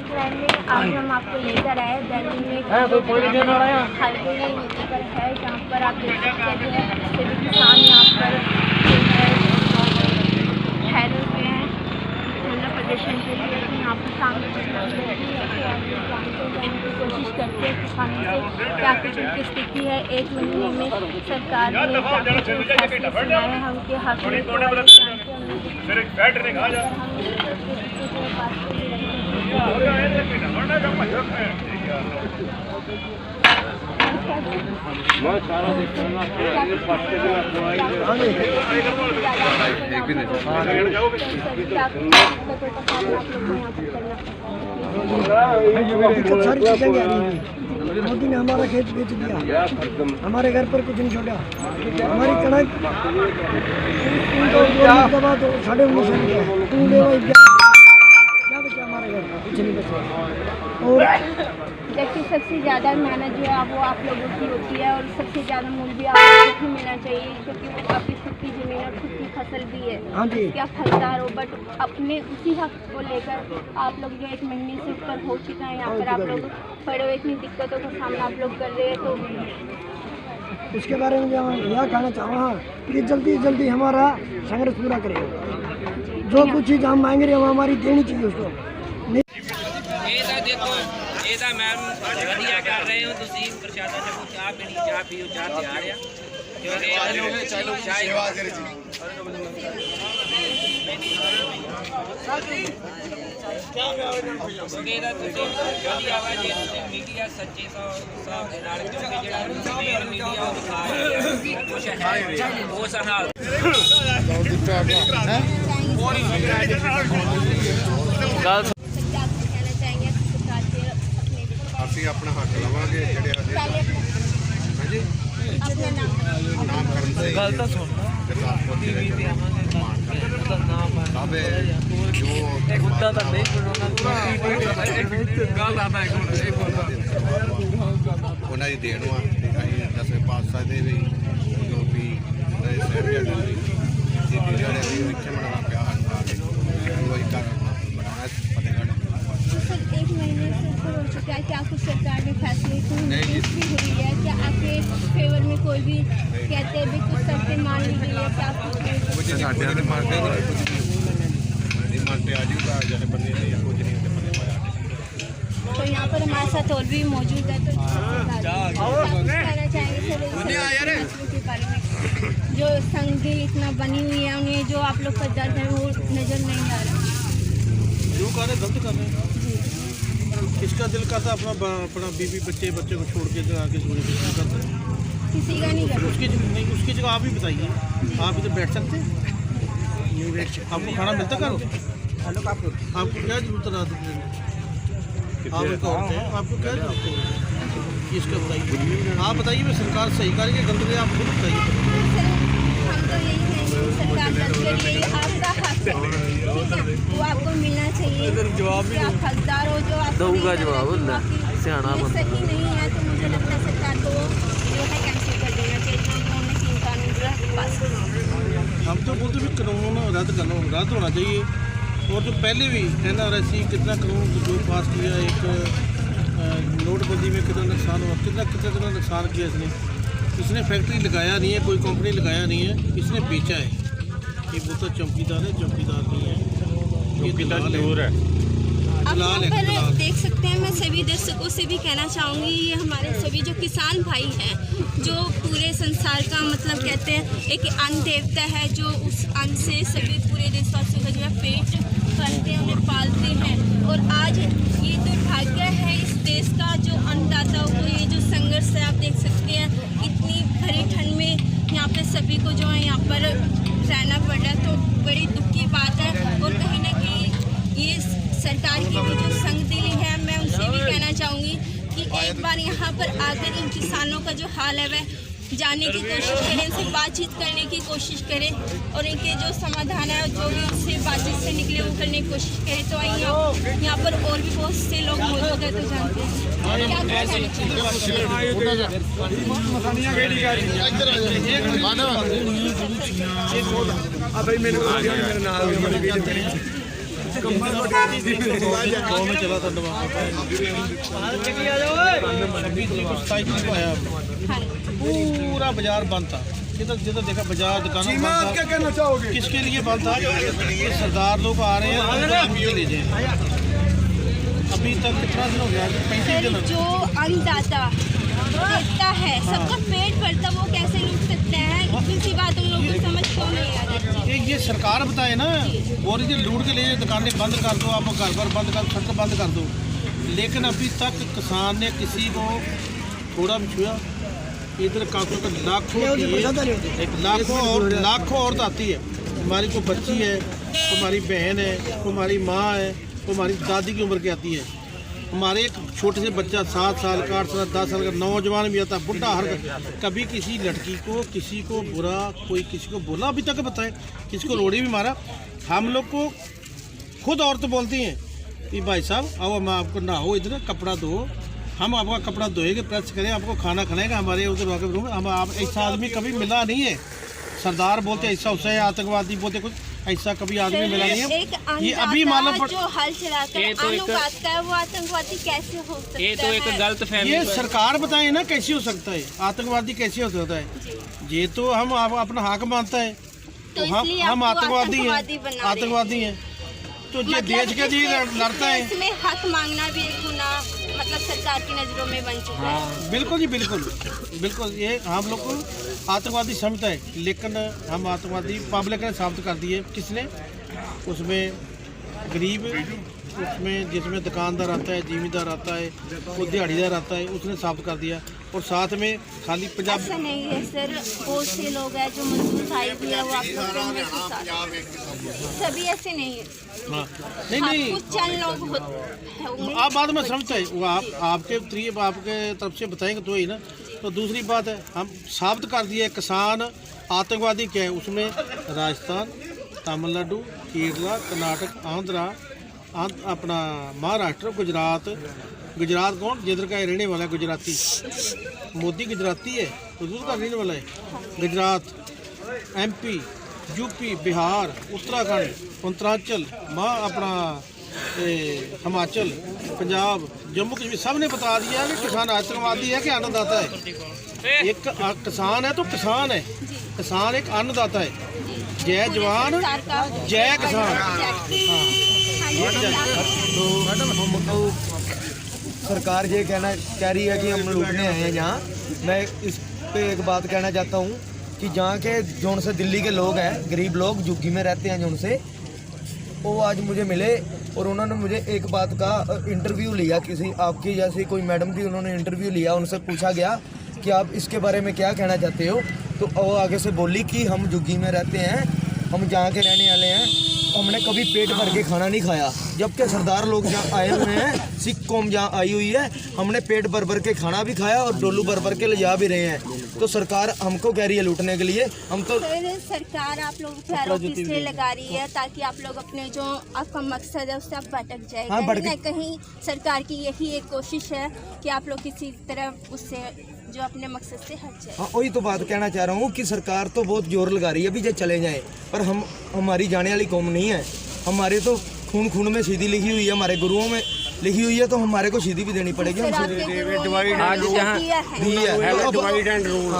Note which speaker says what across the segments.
Speaker 1: आज हम आपको लेकर आए दिल्ली में हाईवे पर है, जहाँ पर आप देख सकते हैं सभी किसान यहाँ पर ठहरे हुए हैं धरना प्रदर्शन के लिए। यहाँ पर सामने कोशिश करते हैं किसानों से क्या कुछ उनकी स्थिति है। 1 महीने में सरकार ने फैसले सुनाए हैं उनके हक में,
Speaker 2: सारी चीजें कह रही हैं। मोदी ने हमारा खेत बेच दिया, हमारे घर पर कुछ नहीं छोड़ा, हमारी कणक दबा तो 19.5 क्या बचा हमारे घर, कुछ नहीं बचा। और
Speaker 1: जबकि सबसे ज़्यादा मेहनत जो है वो आप लोगों की होती है और सबसे ज़्यादा मूल्य भी आप लोगों को मिलना चाहिए, क्योंकि वो आपकी खुद की ज़मीन और खुद की फसल भी है।
Speaker 2: हाँ जी,
Speaker 1: क्या हकदार हो, बट अपने उसी हक को लेकर आप लोग जो 1 महीने से ऊपर हो चुका है यहाँ पर आप लोग बड़े हुए इतनी दिक्कतों का सामना आप लोग कर रहे हैं। तो
Speaker 2: इसके बारे में यह कहना चाहूँगा कि जल्दी से जल्दी हमारा संघर्ष पूरा करें। जो कुछ चीज़ हम मांग रहे हैं वो हमारी देनी चाहिए उसको।
Speaker 3: देखो ये तो मैम वधिया कर रहे हो तुसी प्रशासन से कुछ चाह पीनी चाह पियो चाह तैयार है मीडिया सच्चे हिसाब दे नाल क्योंकि जेड़ा मीडिया वो दिखा रहा कुछ है वो सहाल
Speaker 4: ਅਸੀਂ ਆਪਣਾ ਹੱਕ ਲਵਾਂਗੇ ਜਿਹੜੇ ਹਾਂਜੀ ਨਾਮ ਕਰਨ ਦੇ ਗੱਲ ਤਾਂ ਸੁਣ ਟੀਵੀ ਤੇ ਆਵਾਂਗੇ ਸਾਬੇ ਜੋ ਮੁੱਦਾ ਤਾਂ ਨਹੀਂ ਗੱਲ ਆਦਾ ਇੱਕ ਉਹਨਾਂ ਦੀ ਦੇਣ ਵਾ ਅਸੀਂ 10ਵੇਂ ਪਾਤਸ਼ਾਹ ਦੇ ਵੀ ਜੋ ਵੀ ਸਾਹਿਬ ਜਿਹੜੇ ਵੀ ਇੱਥੇ ਬਣਾਉਣਾ ਪਿਆ ਹਨ ਉਹ ਇੱਕ ਬਣਾਇਆ ਫਤਿਹਗੜ੍ਹ।
Speaker 1: 1 महीने से ऊपर हो चुका है, क्या कुछ सरकार ने फैसले भी हुई है, क्या आपके फेवर में कोई भी कहते हैं भी कुछ शर्तें मान ली गई है, क्या कुछ
Speaker 4: ਸਾਡੇ ਦੇ ਮਾਰਦੇ ਨਹੀਂ मानते आज जैसे बंदे नहीं कुछ नहीं होते बंदे पाया।
Speaker 1: तो यहाँ पर हमारे साथ और भी मौजूद है, तो कहना चाहेंगे सर के बारे में जो संघ इतना बनी हुई है उन्हें जो आप लोग का दर्द है वो नज़र नहीं आ रहा।
Speaker 5: जो कर रहे गलत कर रहे हैं। किसका दिल करता अपना बीवी बच्चे को छोड़ के आके सोने के करता है?
Speaker 1: किसी का नहीं करता।
Speaker 5: उसकी जगह आप ही बताइए, आप इधर बैठ सकते हैं? नहीं बैठ सकते। आपको खाना मिलता करो? आपको क्या जरूरत है रात में? आप एक औरत हैं, आपको क्या जरूरत है इसका बताइए। आप बताइए मैं सरकार सही करेगी गलत है, आप खुद बताइए।
Speaker 1: हम तो यही कहेंगे सरकार के लिए आपका हक है, वो आपको मिलना चाहिए। जवाब आप हकदार हो, जो आप दूंगा जवाब सही नहीं है तो मुझे लगता है सरकार को जो है कैंसिल कर देना चाहिए, जो उन्होंने 3 कानून जो है पास किया।
Speaker 5: हम तो बोलते भी कानून रद्द होना चाहिए। और जो पहले भी NRC कितना कानून जो पास किया, एक नोटबंदी में कितना नुकसान हुआ, कितना नुकसान किया इसने फैक्ट्री लगाया नहीं है, कोई कंपनी लगाया नहीं है, इसने बेचा है। ये बोलता चौकीदार है, चौकीदार नहीं है, ये दलाल है।
Speaker 1: आप यहाँ पर देख सकते हैं, मैं सभी दर्शकों से भी कहना चाहूँगी, ये हमारे सभी जो किसान भाई हैं जो पूरे संसार का मतलब कहते हैं एक अन्न देवता है, जो उस अन्न से सभी पूरे देशवासियों का जो है पेट भरते हैं, उन्हें पालते हैं। और आज ये दुर्भाग्य है इस देश का जो अन्नदाताओं को ये जो संघर्ष है, आप देख सकते हैं इतनी भरी ठंड में यहाँ पे सभी को जो है यहाँ पर रहना पड़ रहा है, तो बड़ी दुख की बात है। और कहीं ना कहीं ये सरकार की भी जो संगदिली है, मैं उनसे भी कहना चाहूँगी कि एक बार यहाँ पर आकर इन किसानों का जो हाल है वह जानने की कोशिश करें, इनसे बातचीत करने की कोशिश करें और इनके जो समाधान है जो भी उससे बातचीत से निकले वो करने की कोशिश करें। तो आइए यहाँ पर और भी बहुत से लोग मौजूद है, तो जानते हैं
Speaker 5: गाँव में चला था दबा 27 को आया पूरा बाजार बंद था। जिधर जिधर देखा बाजार दुकानों बंद था। क्या कहना चाहोगे? किसके लिए बंद था? ये सरदार लोग आ रहे हैं ले जाए। अभी तक कितना दिन हो गया? 35 दिन।
Speaker 1: जो अन्नदाता देता है सबका पेट भरता, वो कैसे लूट सकते हैं? इसी बात उन लोगों को समझ क्यों नहीं आ रही?
Speaker 5: ये सरकार बताए ना, और ये लूट के ले दुकानें बंद कर दो, आप घर पर बंद कर, सड़क बंद कर दो। लेकिन अभी तक किसान ने किसी को थोड़ा भी छुआ। इधर काफी लाखों औरत आती है। हमारी कोई बच्ची है, हमारी बहन है, हमारी माँ है, हमारी दादी की उम्र की आती है। हमारे एक छोटे से बच्चा 7 साल का, 8 साल, 10 साल का नौजवान भी आता है, बुढ़ा हर कभी किसी लड़की को, किसी को बुरा, कोई किसी को बोला अभी तक बताए, किसी को रोड़ी भी मारा। हम लोग को खुद औरत बोलती हैं कि भाई साहब आओ, हम आपको नहाओ, इधर कपड़ा दो, हम आपका कपड़ा धोएंगे, प्रेस करें, आपको खाना खिलाएंगे हमारे उधर वाकई रूम में। हम आप ऐसा आदमी कभी मिला नहीं है। सरदार बोलते ऐसा उससे है, आतंकवादी बोलते कुछ, ऐसा कभी आदमी मिला नहीं है। ये अभी मालूम पड़
Speaker 1: जो हल चलाकर अन्न उगाता है वो आतंकवादी कैसे हो सकता है?
Speaker 3: ये तो एक गलत फहमी।
Speaker 5: ये सरकार बताए ना कैसे हो सकता है, आतंकवादी कैसे हो सकता है? ये तो हम अपना हक मानता है, तो हम आतंकवादी हैं, आतंकवादी हैं। तो ये देश के लिए लड़ता है।
Speaker 1: इसमें हक मांगना भी एक गुनाह मतलब सरकार की नजरों में बन चुका है।
Speaker 5: बिल्कुल जी, बिल्कुल बिल्कुल। ये हम लोग को आतंकवादी समझता है, लेकिन हम आतंकवादी पब्लिक ने साबित कर दिए। किसने? उसमें गरीब, उसमें जिसमें दुकानदार आता है, जिमीदार आता है, वो दिहाड़ीदार आता है, उसने साबित कर दिया। और साथ में खाली पंजाब
Speaker 1: ऐसा नहीं है सर, बहुत से लोग हैं जो मजदूर भाई भी है, वो आप लोग सभी ऐसे नहीं है।
Speaker 5: हाँ, नहीं
Speaker 1: कुछ चंद लोग होंगे।
Speaker 5: आप बात में समझते हैं, वो आपके तरफ से बताएंगे तो ही ना। तो दूसरी बात है, हम साबित कर दिए किसान आतंकवादी क्या है। उसमें राजस्थान, तमिलनाडु, केरला, कर्नाटक, आंध्रा, अपना महाराष्ट्र, गुजरात कौन? जिधर का रहने वाला है गुजराती, मोदी गुजराती है, उधर का रहने वाला है। गुजरात, MP, यूपी, बिहार, उत्तराखंड, उत्तरांचल, अपना हिमाचल, पंजाब, जम्मू कश्मीर, सब ने बता दिया कि किसान आतंकवादी है कि अन्नदाता है। एक किसान है तो किसान है, किसान एक अन्नदाता है। जय जवान जय किसान।
Speaker 2: तो सरकार ये कह रही है कि हम लूटने आए हैं यहाँ। मैं इस पे एक बात कहना चाहता हूँ कि जहाँ के जोन से दिल्ली के लोग हैं, गरीब लोग झुग्गी में रहते हैं जोन से, वो आज मुझे मिले और उन्होंने मुझे एक बात का इंटरव्यू लिया। किसी आपकी जैसी कोई मैडम थी, उन्होंने इंटरव्यू लिया, उनसे पूछा गया कि आप इसके बारे में क्या कहना चाहते हो। तो वो आगे से बोली कि हम झुग्गी में रहते हैं, हम जहाँ के रहने वाले हैं, हमने कभी पेट भर के खाना नहीं खाया। जबकि सरदार लोग जहाँ आए हुए हैं, सिख कौम जहाँ आई हुई है, हमने पेट भर भर के खाना भी खाया और डोलू भर भर के ले जा भी रहे हैं। तो सरकार हमको कह रही है लूटने के लिए। हम तो
Speaker 1: सरकार आप लोगों को आरोप इसलिए लगा रही है ताकि आप लोग अपने जो आपका मकसद है उससे आप भटक जाए।
Speaker 2: हाँ,
Speaker 1: कहीं न कहीं सरकार की यही एक कोशिश है कि आप लोग किसी तरह उससे जो अपने मकसद से हट जाए।
Speaker 2: हाँ, वही तो बात कहना चाह रहा हूँ कि सरकार तो बहुत जोर लगा रही है अभी जो चले जाएं, पर हमारी जाने वाली कौम नहीं है। हमारे तो खून खून में सीधी लिखी हुई है, हमारे गुरुओं में लिखी हुई है, तो हमारे को सीधी भी देनी पड़ेगी।
Speaker 3: आज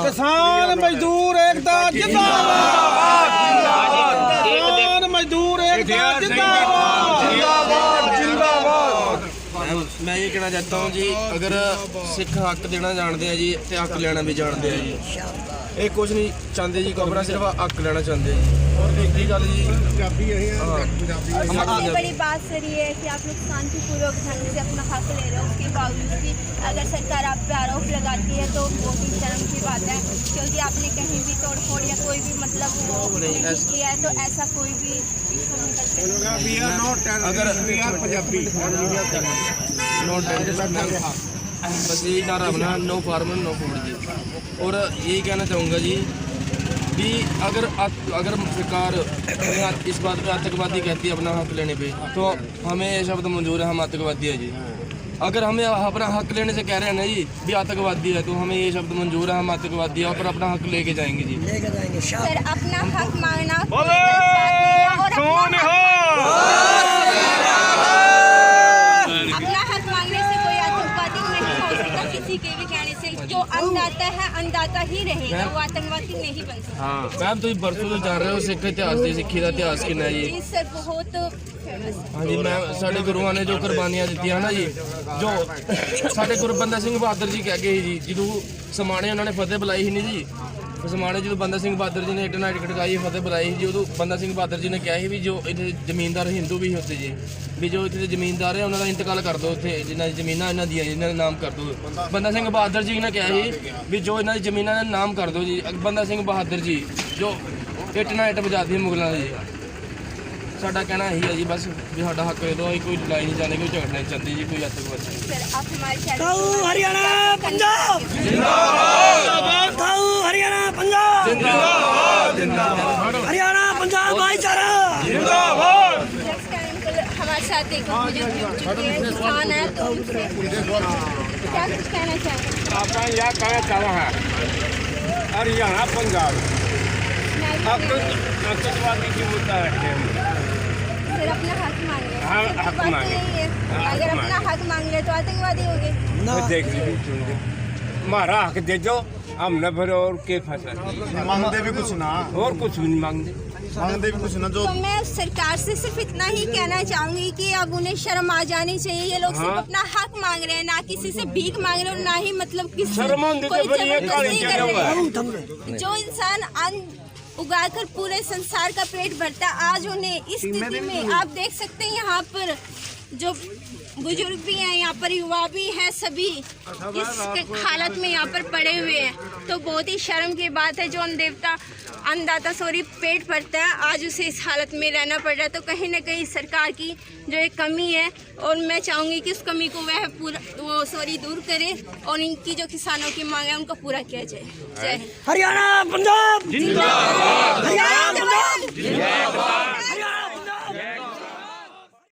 Speaker 5: किसान मजदूर एकता जिंदाबाद, किसान मजदूर एकता जिंदाबाद।
Speaker 6: मैं ये कहना चाहता हूँ जी, अगर सिख हक देना जानते हैं जी तो हक लेना भी जानते हैं जी। ये कुछ नहीं चाहते जी, अपना सिर्फ हक लेना चाहते हैं। और दूसरी गल जी,
Speaker 1: सबसे बड़ी बात सर ये है कि आप लोग शांतिपूर्वक ढंग से अपना हक ले रहे हो, उसके बावजूद भी अगर सरकार आप पे आरोप लगाती है तो वो भी शर्म की बात है, क्योंकि आपने कहीं भी तोड़फोड़ या कोई भी मतलब वो नहीं किया है। तो ऐसा कोई भी इशू निकल सकता
Speaker 6: है। बस यही नारा बना, नो फार्मर नो फूड जी। और यही कहना चाहूँगा जी भी अगर सरकार इस बात पे आतंकवादी कहती है अपना हक लेने पे, तो हमें ये शब्द मंजूर है, हम आतंकवादी है जी। अगर हमें अपना हक लेने से कह रहे हैं ना जी भी आतंकवादी है, तो हमें ये शब्द मंजूर है, हम आतंकवादी है, और अपना हक लेके जाएंगे जी।
Speaker 1: सर अपना हक मांगना हक मांगने से कोई आतंकवादी नहीं हो सकता, किसी के भी कहने से। जो अन्नदाता है अन्नदाता ही रहेगा, वो आतंकवादी नहीं बन सकता।
Speaker 6: मैम ਤੁਸੀਂ ਬਰਸੋਂ ਤੋਂ ਜਾਣ ਰਹੇ ਹੋ ਸਿੱਖ ਇਤਿਹਾਸ ਦੀ, ਸਿੱਖੀ ਦਾ ਇਤਿਹਾਸ ਕਿੰਨਾ ਹੈ ਜੀ?
Speaker 1: जी सर बहुत फेमस।
Speaker 6: ਹਾਂਜੀ ਮੈਮ, ਸਾਡੇ ਗੁਰੂਆਂ ਨੇ ਜੋ ਕੁਰਬਾਨੀਆਂ ਦਿੱਤੀਆਂ ਨਾ ਜੀ, ਜੋ ਸਾਡੇ ਗੁਰੂ ਬੰਦਾ ਸਿੰਘ ਬਹਾਦਰ ਜੀ ਕਹਿ ਗਏ ਜੀ, ਜਦੋਂ ਸਮਾਣੇ ਉਹਨਾਂ ਨੇ ਫਤਿਹ ਬੁਲਾਈ ਸੀ ਨਹੀਂ ਜੀ, ਸਮਾਣੇ ਜਦੋਂ ਬੰਦਾ ਸਿੰਘ ਬਹਾਦਰ ਜੀ ਨੇ ਇੱਟ ਨਾਲ ਖੜਕਾਈ ਫਤਿਹ ਬੁਲਾਈ ਸੀ, ਉਦੋਂ ਬੰਦਾ ਸਿੰਘ ਬਹਾਦਰ ਜੀ ਨੇ ਕਿਹਾ ਸੀ ਵੀ ਜੋ ਇੱਥੇ ਜ਼ਮੀਨਦਾਰ ਹਿੰਦੂ ਵੀ ਹੁੰਦੇ ਜੀ, ਵੀ ਜੋ ਇੱਥੇ ਦੇ ਜ਼ਮੀਨਦਾਰ ਹੈ ਉਹਨਾਂ ਦਾ ਇੰਤਕਾਲ ਕਰ ਦਿਓ, ਇੱਥੇ ਜਿਨ੍ਹਾਂ ਦੀ ਜ਼ਮੀਨਾਂ ਇਹਨਾਂ ਦੀਆਂ ਇਹਨਾਂ ਦੇ ਨਾਮ ਕਰ ਦਿਓ। ਬੰਦਾ ਸਿੰਘ ਬਹਾਦਰ ਜੀ ਨੇ ਕਿਹਾ ਸੀ ਵੀ ਜੋ ਇਹਨਾਂ ਦੀ ਜ਼ਮੀਨਾਂ ਦਾ ਨਾਮ ਕਰ ਦਿਓ ਜੀ। ਬੰਦਾ ਸਿੰਘ ਬਹਾਦਰ ਜੀ ਜੋ ਇੱਟ ਨਾਲ ਇੱਟ ਵਜਾ ਦਿੱਤੀ ਮੁਗਲਾਂ ਦੀ। ਸਾਡਾ ਕਹਿਣਾ ਇਹੀ ਹੈ ਜੀ, ਬਸ ਵੀ ਸਾਡਾ ਹੱਕ ਦੇ ਦਿਓ, ਅਸੀਂ ਕੋਈ ਲੜਾਈ ਨਹੀਂ ਚਾਹੁੰਦੇ, ਕੋਈ ਝਗੜਾ ਨਹੀਂ ਚਾਹੁੰਦੇ ਜੀ, ਕੋਈ आतंकवाद नहीं।
Speaker 1: सर आप हमारे साथ
Speaker 7: हरियाणा पंजाब जिंदाबाद, हरियाणा पंजाब जिंदाबाद, हरियाणा पंजाब भाईचारा जिंदाबाद।
Speaker 1: नेक्स्ट टाइम हमारे साथ एक बुजुर्ग जुड़ चुके हैं, किसान है, तो उनसे क्या कुछ कहना चाहेंगे?
Speaker 4: ਆਪਾਂ ਇਹ ਕਹਿਣਾ ਚਾਹਾਂ ਹੈ ਹਰਿਆਣਾ ਪੰਜਾਬ आतंकवादी की मुद्दा रखते हैं।
Speaker 1: सर अपना हक मांग रहे हैं।
Speaker 4: हाँ,
Speaker 1: सर,
Speaker 4: हक
Speaker 1: बात
Speaker 4: मांगे।
Speaker 1: यही है, अगर अपना हक मांग रहे तो आतंकवादी हो गए।
Speaker 4: वो देख लीजिए, हमारा हक दे दो, हमने फिर और के फैसला
Speaker 8: मांगते भी कुछ ना,
Speaker 4: और कुछ भी नहीं मांगते।
Speaker 8: मांगते भी कुछ ना। जो
Speaker 1: तो मैं सरकार से सिर्फ इतना ही कहना चाहूंगी कि अब उन्हें शर्म आ जानी चाहिए। ये लोग सिर्फ अपना हक मांग रहे हैं, ना किसी से भीख मांग रहे हैं, और ना ही मतलब किसी
Speaker 4: शर्म आती
Speaker 1: कोई
Speaker 4: तो फिर ये
Speaker 1: जबरदस्ती
Speaker 4: काली
Speaker 1: कर रहे हैं।
Speaker 7: थमले
Speaker 1: जो इंसान अन्न उगाकर पूरे संसार का पेट भरता है, आज उन्हें इस स्थिति में आप देख सकते हैं। यहाँ पर जो बुजुर्ग भी हैं, यहाँ पर युवा भी हैं, सभी इस हालत में यहाँ पर पड़े हुए हैं। तो बहुत ही शर्म की बात है, जो अन्नदाता पेट भरता है, आज उसे इस हालत में रहना पड़ रहा है। तो कहीं ना कहीं सरकार की जो एक कमी है, और मैं चाहूँगी कि उस कमी को वह दूर करे, और इनकी जो किसानों की मांग है उनको पूरा किया जाए। जय हिंद।
Speaker 7: हरियाणा पंजाब जिंदाबाद, हरियाणा पंजाब